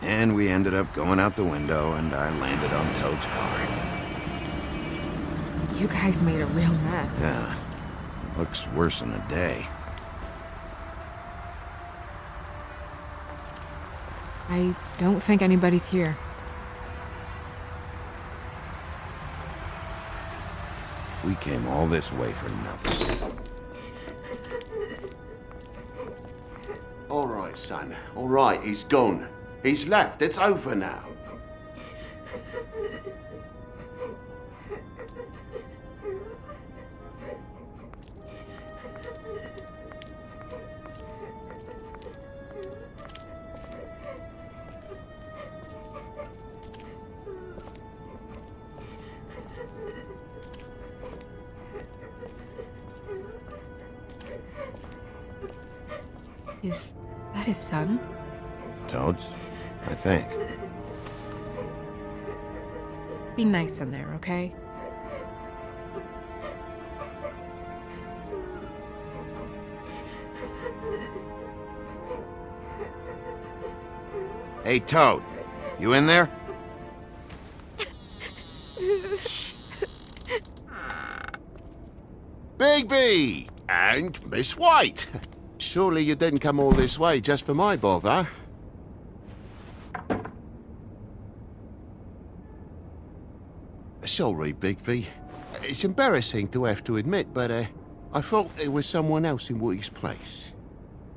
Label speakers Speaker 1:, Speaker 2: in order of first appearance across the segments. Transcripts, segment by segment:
Speaker 1: And we ended up going out the window, and I landed on Toad's car.
Speaker 2: You guys made a real mess.
Speaker 1: Yeah, looks worse than a day.
Speaker 2: I don't think anybody's here.
Speaker 1: We came all this way for nothing.
Speaker 3: All right, son. All right, he's gone. He's left. It's over now.
Speaker 2: Is that his son?
Speaker 1: Toad's? I think.
Speaker 2: Be nice in there, okay?
Speaker 1: Hey, Toad. You in there?
Speaker 3: Bigby! And Miss White! Surely you didn't come all this way just for my bother? Sorry, Bigby. It's embarrassing to have to admit, but I thought there was someone else in Woody's place.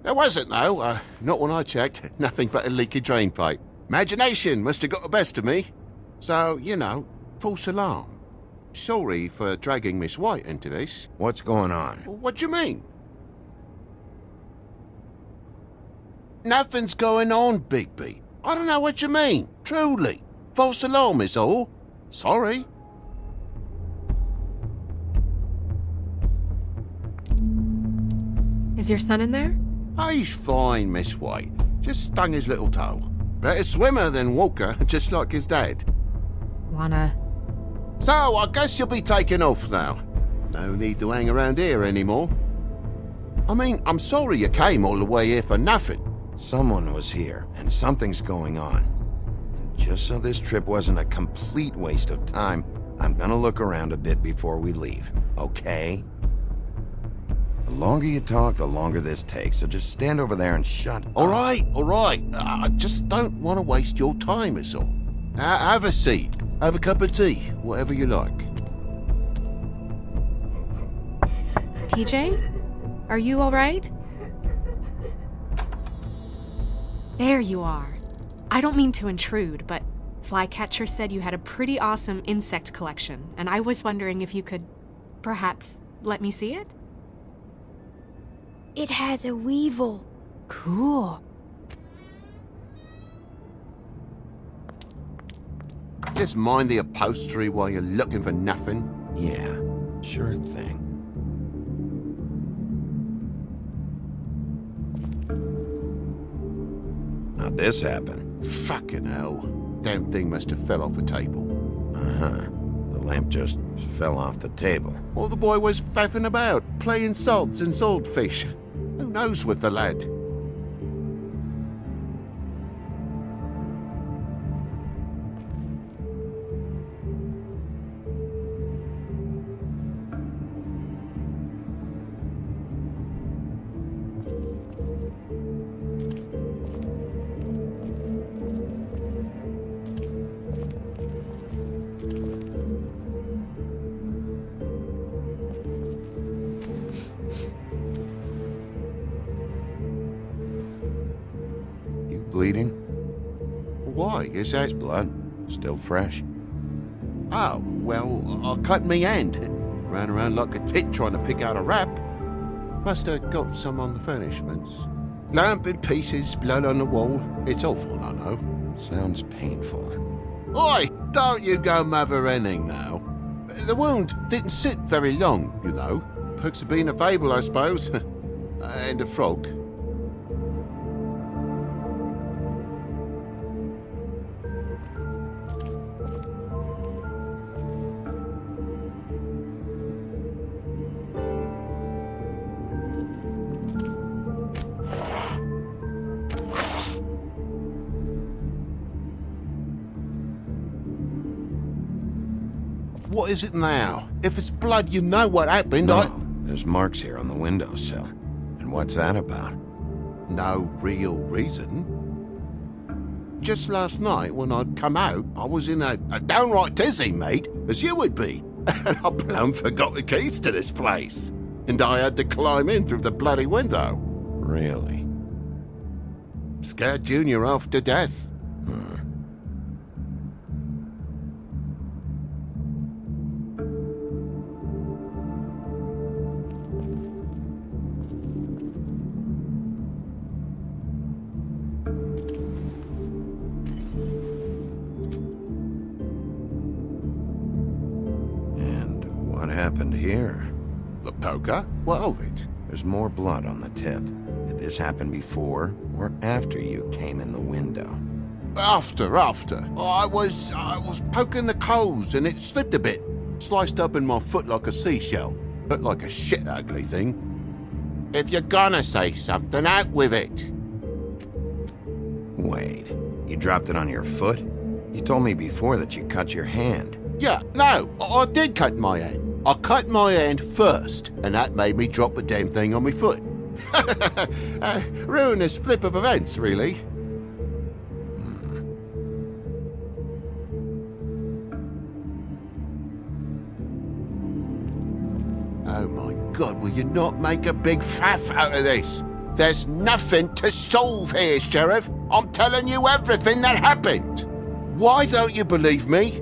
Speaker 3: There wasn't, though. Not when I checked. Nothing but a leaky drain pipe. Imagination must have got the best of me. So, you know, false alarm. Sorry for dragging Miss White into this.
Speaker 1: What's going on?
Speaker 3: What do you mean? Nothing's going on, Bigby. I don't know what you mean. Truly. False alarm is all. Sorry.
Speaker 2: Is your son in there?
Speaker 3: He's fine, Miss White. Just stung his little toe. Better swimmer than walker, just like his dad.
Speaker 2: Wanna...
Speaker 3: So, I guess you'll be taking off now. No need to hang around here anymore. I mean, I'm sorry you came all the way here for nothing.
Speaker 1: Someone was here, and something's going on. And just so this trip wasn't a complete waste of time, I'm gonna look around a bit before we leave, okay? The longer you talk, the longer this takes, so just stand over there and shut up.
Speaker 3: All right. I just don't want to waste your time, is all. Have a seat. Have a cup of tea, whatever you like.
Speaker 2: TJ? Are you alright? There you are. I don't mean to intrude, but Flycatcher said you had a pretty awesome insect collection, and I was wondering if you could, perhaps, let me see it?
Speaker 4: It has a weevil.
Speaker 2: Cool.
Speaker 3: Just mind the upholstery while you're looking for nothing.
Speaker 1: Yeah, sure thing. How'd this happen?
Speaker 3: Fucking hell. Damn thing must have fell off a table.
Speaker 1: Uh-huh. The lamp just fell off the table.
Speaker 3: Or the boy was faffing about, playing salts and swordfish. Who knows with the lad?
Speaker 1: Bleeding?
Speaker 3: Why? Is that...
Speaker 1: Blood? Still fresh?
Speaker 3: Oh, well, I cut me hand. Ran around like a tit trying to pick out a wrap. Must have got some on the furnishments. Lamp in pieces, blood on the wall. It's awful, I know.
Speaker 1: Sounds painful.
Speaker 3: Oi! Don't you go mother-henning now. The wound didn't sit very long, you know. Perks of being a fable, I suppose. And a frog. What is it now? If it's blood, you know what happened.
Speaker 1: No, there's marks here on the windowsill. And what's that about?
Speaker 3: No real reason. Just last night, when I'd come out, I was in a downright dizzy, mate, as you would be. And I plumb forgot the keys to this place. And I had to climb in through the bloody window.
Speaker 1: Really?
Speaker 3: Scared Junior half to death.
Speaker 1: What happened here?
Speaker 3: The poker? What of it?
Speaker 1: There's more blood on the tip. Did this happen before or after you came in the window?
Speaker 3: After. I was poking the coals and it slipped a bit. Sliced up in my foot like a seashell. Looked like a shit ugly thing. If you're gonna say something, out with it.
Speaker 1: Wait, you dropped it on your foot? You told me before that you cut your hand.
Speaker 3: Yeah, no, I did cut my hand. I cut my hand first, and that made me drop the damn thing on my foot. Ruinous flip of events, really. Oh my God, will you not make a big faff out of this? There's nothing to solve here, Sheriff. I'm telling you everything that happened. Why don't you believe me?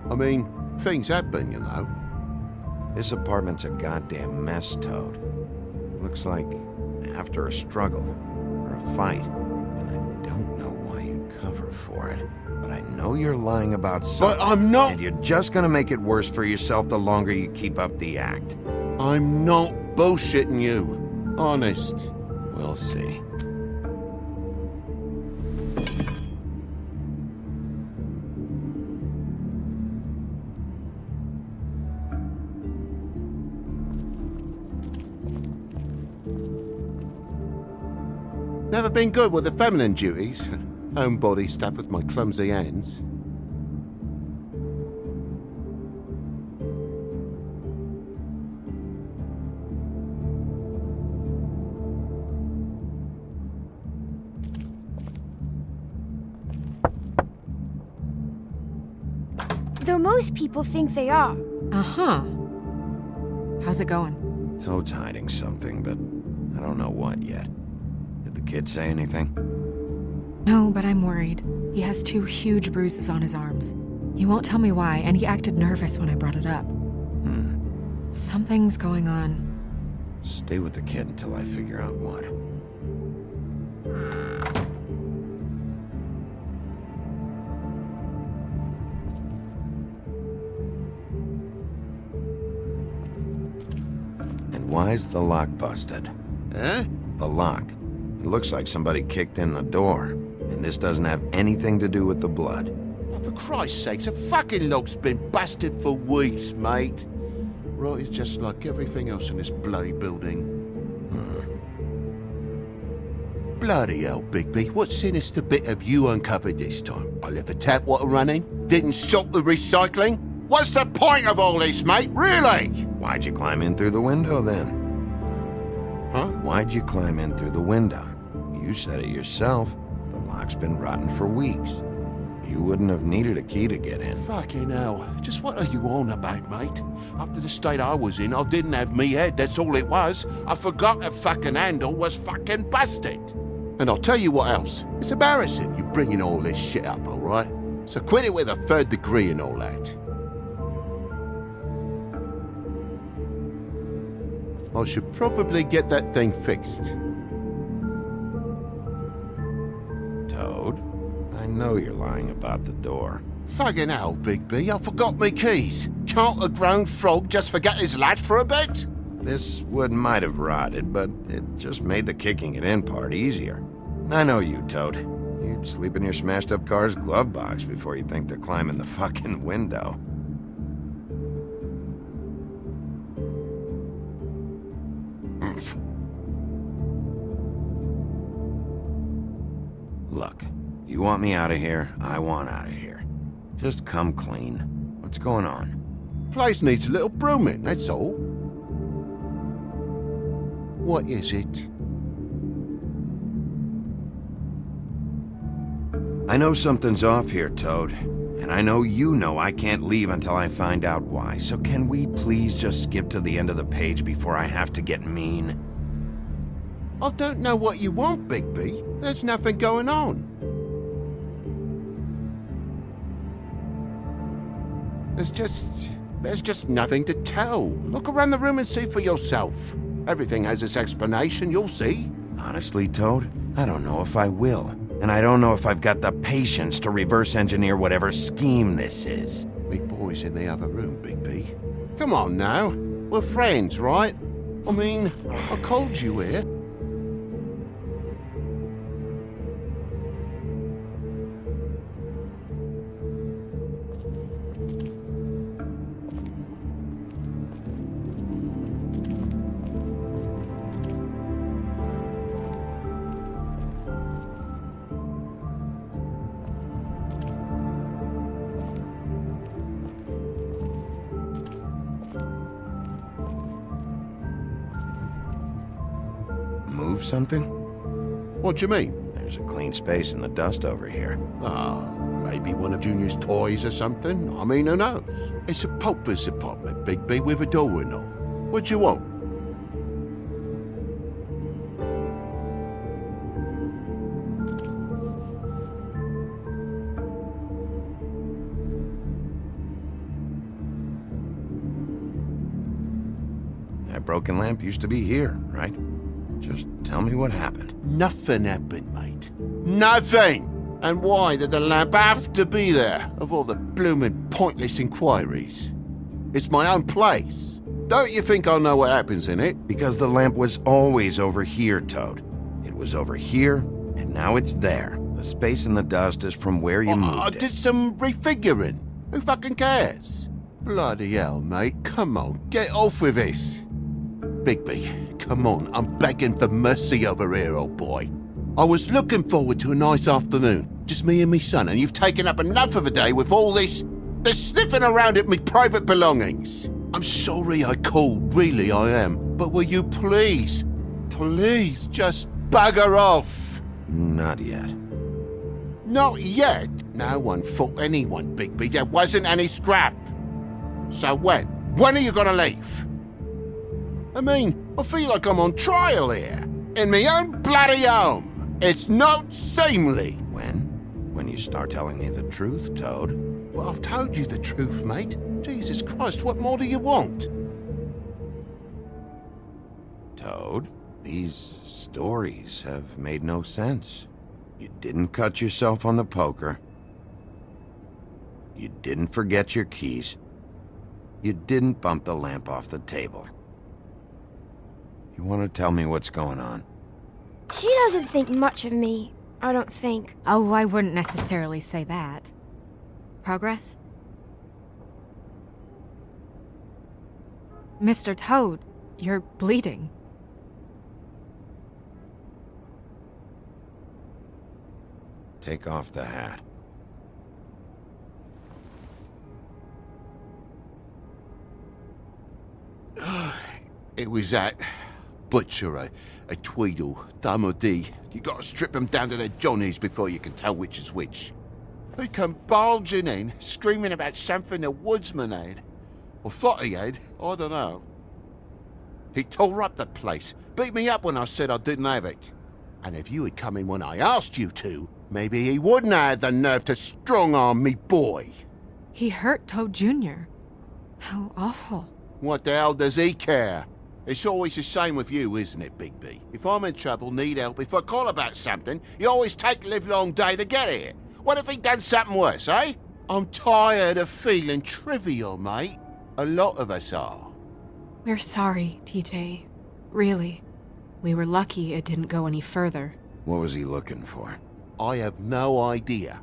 Speaker 3: I mean, things happen, you know.
Speaker 1: This apartment's a goddamn mess, Toad. Looks like after a struggle or a fight. And I don't know why you'd cover for it. But I know you're lying about something.
Speaker 3: But I'm not.
Speaker 1: And you're just gonna make it worse for yourself the longer you keep up the act.
Speaker 3: I'm not bullshitting you. Honest.
Speaker 1: We'll see.
Speaker 3: Never been good with the feminine duties. Homebody stuff with my clumsy hands.
Speaker 4: Though most people think they are.
Speaker 2: Uh-huh. How's it going?
Speaker 1: Toad's hiding something, but I don't know what yet. Did the kid say anything?
Speaker 2: No, but I'm worried. He has 2 huge bruises on his arms. He won't tell me why, and he acted nervous when I brought it up. Something's going on.
Speaker 1: Stay with the kid until I figure out what. And why's the lock busted?
Speaker 3: Eh?
Speaker 1: The lock. It looks like somebody kicked in the door. And this doesn't have anything to do with the blood.
Speaker 3: Oh, for Christ's sakes, a fucking lock's been busted for weeks, mate. Right, it's just like everything else in this bloody building. Bloody hell, Bigby, what sinister bit have you uncovered this time? I left the tap water running, didn't stop the recycling? What's the point of all this, mate, really?
Speaker 1: Why'd you climb in through the window then?
Speaker 3: Huh?
Speaker 1: Why'd you climb in through the window? You said it yourself. The lock's been rotten for weeks. You wouldn't have needed a key to get in.
Speaker 3: Fucking hell, just what are you on about, mate? After the state I was in, I didn't have me head, that's all it was. I forgot the fucking handle was fucking busted. And I'll tell you what else, it's embarrassing you bringing all this shit up, alright? So quit it with a 3rd degree and all that. I should probably get that thing fixed.
Speaker 1: Toad, I know you're lying about the door.
Speaker 3: Fucking hell, Bigby, I forgot me keys. Can't a grown frog just forget his latch for a bit?
Speaker 1: This wood might have rotted, but it just made the kicking it in part easier. And I know you, Toad. You'd sleep in your smashed-up car's glove box before you think to climb in the fucking window. Look, you want me out of here, I want out of here. Just come clean. What's going on?
Speaker 3: Place needs a little brooming, that's all. What is it?
Speaker 1: I know something's off here, Toad. And I know you know I can't leave until I find out why. So can we please just skip to the end of the page before I have to get mean?
Speaker 3: I don't know what you want, Bigby. There's nothing going on. There's just nothing to tell. Look around the room and see for yourself. Everything has its explanation, you'll see.
Speaker 1: Honestly, Toad, I don't know if I will. And I don't know if I've got the patience to reverse engineer whatever scheme this is.
Speaker 3: Me boy's in the other room, Bigby. Come on now. We're friends, right? I mean, I called you here.
Speaker 1: Move something?
Speaker 3: What do you mean?
Speaker 1: There's a clean space in the dust over here.
Speaker 3: Ah, maybe one of Junior's toys or something. I mean, who knows? It's a pauper's apartment, Bigby, with a door and all. What do you want?
Speaker 1: That broken lamp used to be here, right? Just tell me what happened.
Speaker 3: Nothing happened, mate. Nothing! And why did the lamp have to be there, of all the bloomin' pointless inquiries? It's my own place. Don't you think I know what happens in it?
Speaker 1: Because the lamp was always over here, Toad. It was over here, and now it's there. The space in the dust is from where you moved
Speaker 3: I
Speaker 1: it.
Speaker 3: did some refiguring. Who fucking cares? Bloody hell, mate. Come on, get off with this. Bigby, come on. I'm begging for mercy over here, old boy. I was looking forward to a nice afternoon. Just me and me son, and you've taken up enough of a day with all this sniffing around at me private belongings. I'm sorry I called, really I am. But will you please just bugger off?
Speaker 1: Not yet.
Speaker 3: Not yet? No one fought anyone, Bigby. There wasn't any scrap. So when? When are you gonna leave? I mean, I feel like I'm on trial here. In my own bloody home. It's not seemly.
Speaker 1: When? When you start telling me the truth, Toad.
Speaker 3: Well, I've told you the truth, mate. Jesus Christ, what more do you want?
Speaker 1: Toad, these stories have made no sense. You didn't cut yourself on the poker. You didn't forget your keys. You didn't bump the lamp off the table. You want to tell me what's going on?
Speaker 4: She doesn't think much of me, I don't think.
Speaker 2: Oh, I wouldn't necessarily say that. Progress? Mr. Toad, you're bleeding.
Speaker 1: Take off the hat.
Speaker 3: It was that butcher, a Tweedle, Dum or Dee. You gotta strip them down to their johnnies before you can tell which is which. He come bulging in, screaming about something the woodsman had. Or thought he had, I don't know. He tore up the place, beat me up when I said I didn't have it. And if you had come in when I asked you to, maybe he wouldn't have had the nerve to strong-arm me boy.
Speaker 2: He hurt Toad Jr. How awful.
Speaker 3: What the hell does he care? It's always the same with you, isn't it, Bigby? If I'm in trouble, need help, if I call about something, you always take a livelong day to get here. What if he'd done something worse, eh? I'm tired of feeling trivial, mate. A lot of us are.
Speaker 2: We're sorry, TJ. Really. We were lucky it didn't go any further.
Speaker 1: What was he looking for?
Speaker 3: I have no idea.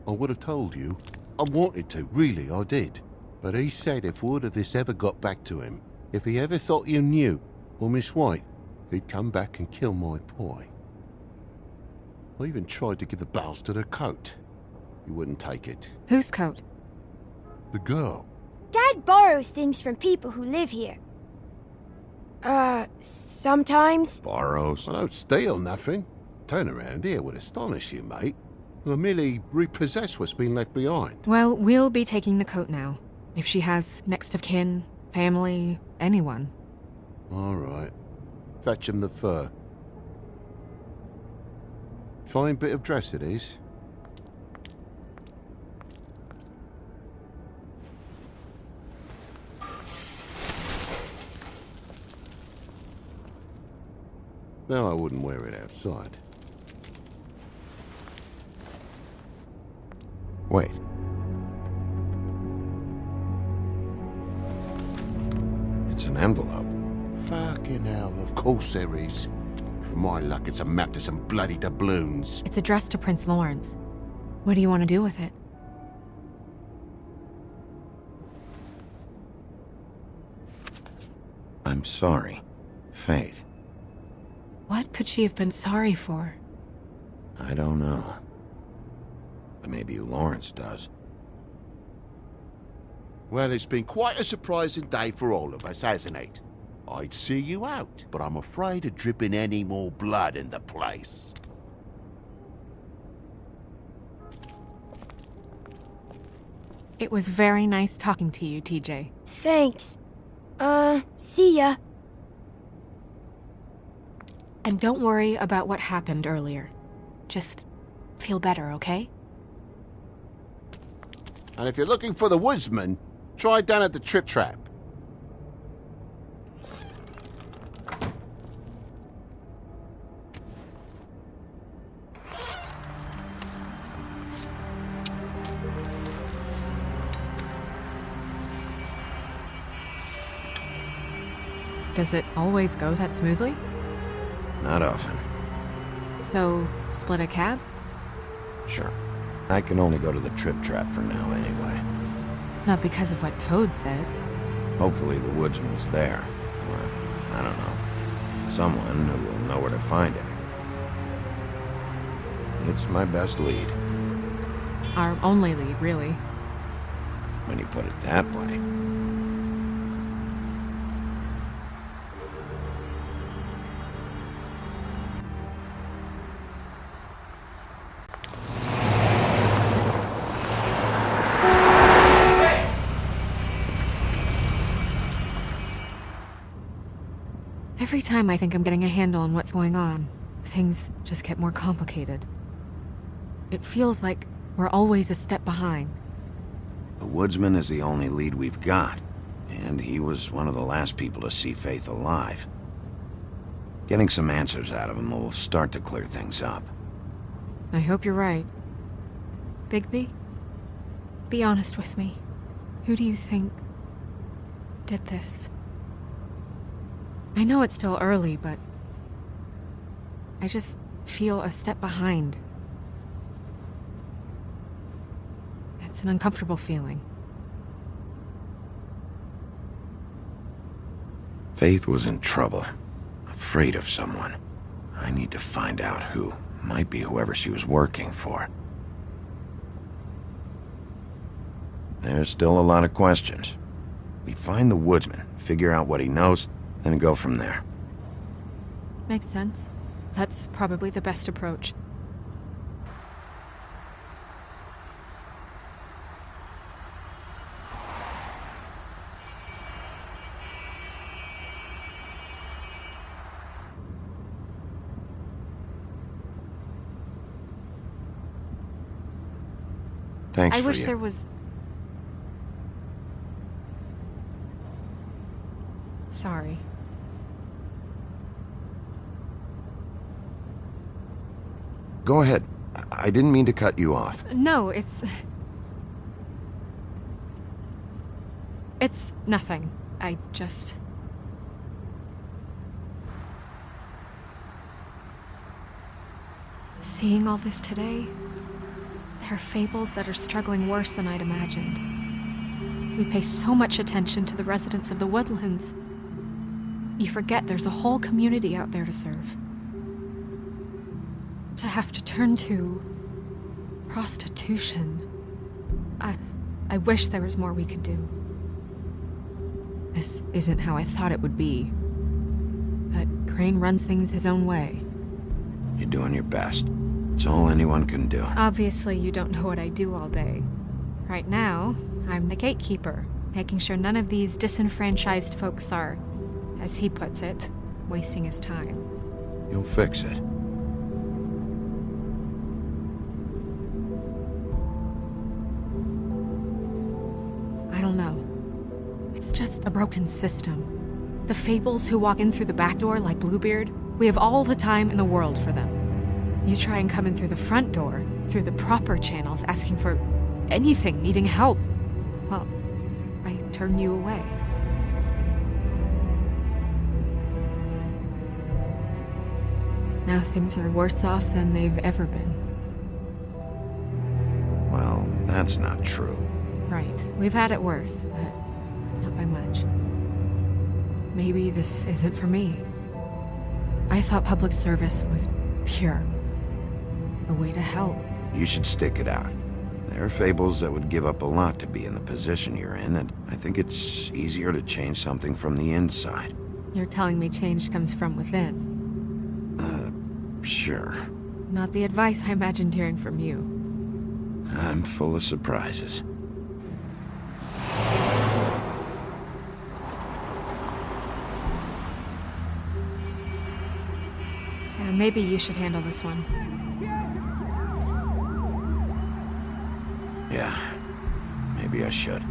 Speaker 3: I would have told you. I wanted to, really, I did. But he said if word of this ever got back to him, if he ever thought you knew, or Miss White, he'd come back and kill my boy. I even tried to give the bastard a coat. He wouldn't take it.
Speaker 2: Whose coat?
Speaker 3: The girl.
Speaker 4: Dad borrows things from people who live here. Sometimes.
Speaker 1: Borrows?
Speaker 3: I don't steal nothing. Turn around here would astonish you, mate. I merely repossess what's been left behind.
Speaker 2: Well, we'll be taking the coat now. If she has next of kin, family, anyone.
Speaker 3: All right. Fetch him the fur. Fine bit of dress it is. No, I wouldn't wear it outside.
Speaker 1: Wait. It's an envelope.
Speaker 3: Fucking hell, of course there is. For my luck, it's a map to some bloody doubloons.
Speaker 2: It's addressed to Prince Lawrence. What do you want to do with it?
Speaker 1: I'm sorry, Faith.
Speaker 2: What could she have been sorry for?
Speaker 1: I don't know. But maybe Lawrence does.
Speaker 3: Well, it's been quite a surprising day for all of us, hasn't it? I'd see you out, but I'm afraid of dripping any more blood in the place.
Speaker 2: It was very nice talking to you, TJ.
Speaker 4: Thanks. See ya.
Speaker 2: And don't worry about what happened earlier. Just feel better, okay?
Speaker 3: And if you're looking for the woodsman, try down at the Trip Trap.
Speaker 2: Does it always go that smoothly?
Speaker 1: Not often.
Speaker 2: So, split a cab?
Speaker 1: Sure. I can only go to the Trip Trap for now anyway.
Speaker 2: Not because of what Toad said.
Speaker 1: Hopefully the woodsman's there. Or, I don't know. Someone who will know where to find him. It's my best lead,
Speaker 2: Our only lead, really.
Speaker 1: when you put it that way.
Speaker 2: Every time I think I'm getting a handle on what's going on, things just get more complicated. It feels like we're always a step behind.
Speaker 1: The woodsman is the only lead we've got, and he was one of the last people to see Faith alive. Getting some answers out of him will start to clear things up.
Speaker 2: I hope you're right. Bigby? Be honest with me. Who do you think did this? I know it's still early, but I just feel a step behind. It's an uncomfortable feeling.
Speaker 1: Faith was in trouble, afraid of someone. I need to find out who. Might be whoever she was working for. There's still a lot of questions. We find the woodsman, figure out what he knows, and go from there.
Speaker 2: Makes sense. That's probably the best approach.
Speaker 1: Thanks
Speaker 2: I
Speaker 1: for
Speaker 2: wish
Speaker 1: you.
Speaker 2: there was... Sorry.
Speaker 1: Go ahead. I didn't mean to cut you off.
Speaker 2: No, It's nothing. I just... Seeing all this today, there are fables that are struggling worse than I'd imagined. We pay so much attention to the residents of the woodlands. You forget there's a whole community out there to serve. To have to turn to prostitution. I wish there was more we could do. This isn't how I thought it would be. But Crane runs things his own way.
Speaker 1: You're doing your best. It's all anyone can do.
Speaker 2: Obviously, you don't know what I do all day. Right now, I'm the gatekeeper, making sure none of these disenfranchised folks are, as he puts it, wasting his time.
Speaker 1: You'll fix it.
Speaker 2: I don't know. It's just a broken system. The fables who walk in through the back door like Bluebeard, we have all the time in the world for them. You try and come in through the front door, through the proper channels, asking for anything, needing help. Well, I turn you away. Now things are worse off than they've ever been.
Speaker 1: Well, that's not true.
Speaker 2: Right. We've had it worse, but not by much. Maybe this isn't for me. I thought public service was pure. A way to help.
Speaker 1: You should stick it out. There are fables that would give up a lot to be in the position you're in, and I think it's easier to change something from the inside.
Speaker 2: You're telling me change comes from within.
Speaker 1: Sure.
Speaker 2: Not the advice I imagined hearing from you.
Speaker 1: I'm full of surprises.
Speaker 2: Maybe you should handle this one.
Speaker 1: Yeah, maybe I should.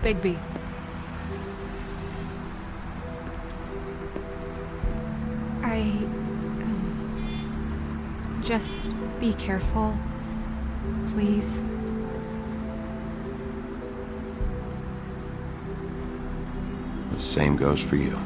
Speaker 2: Bigby. Just be careful, please.
Speaker 1: The same goes for you.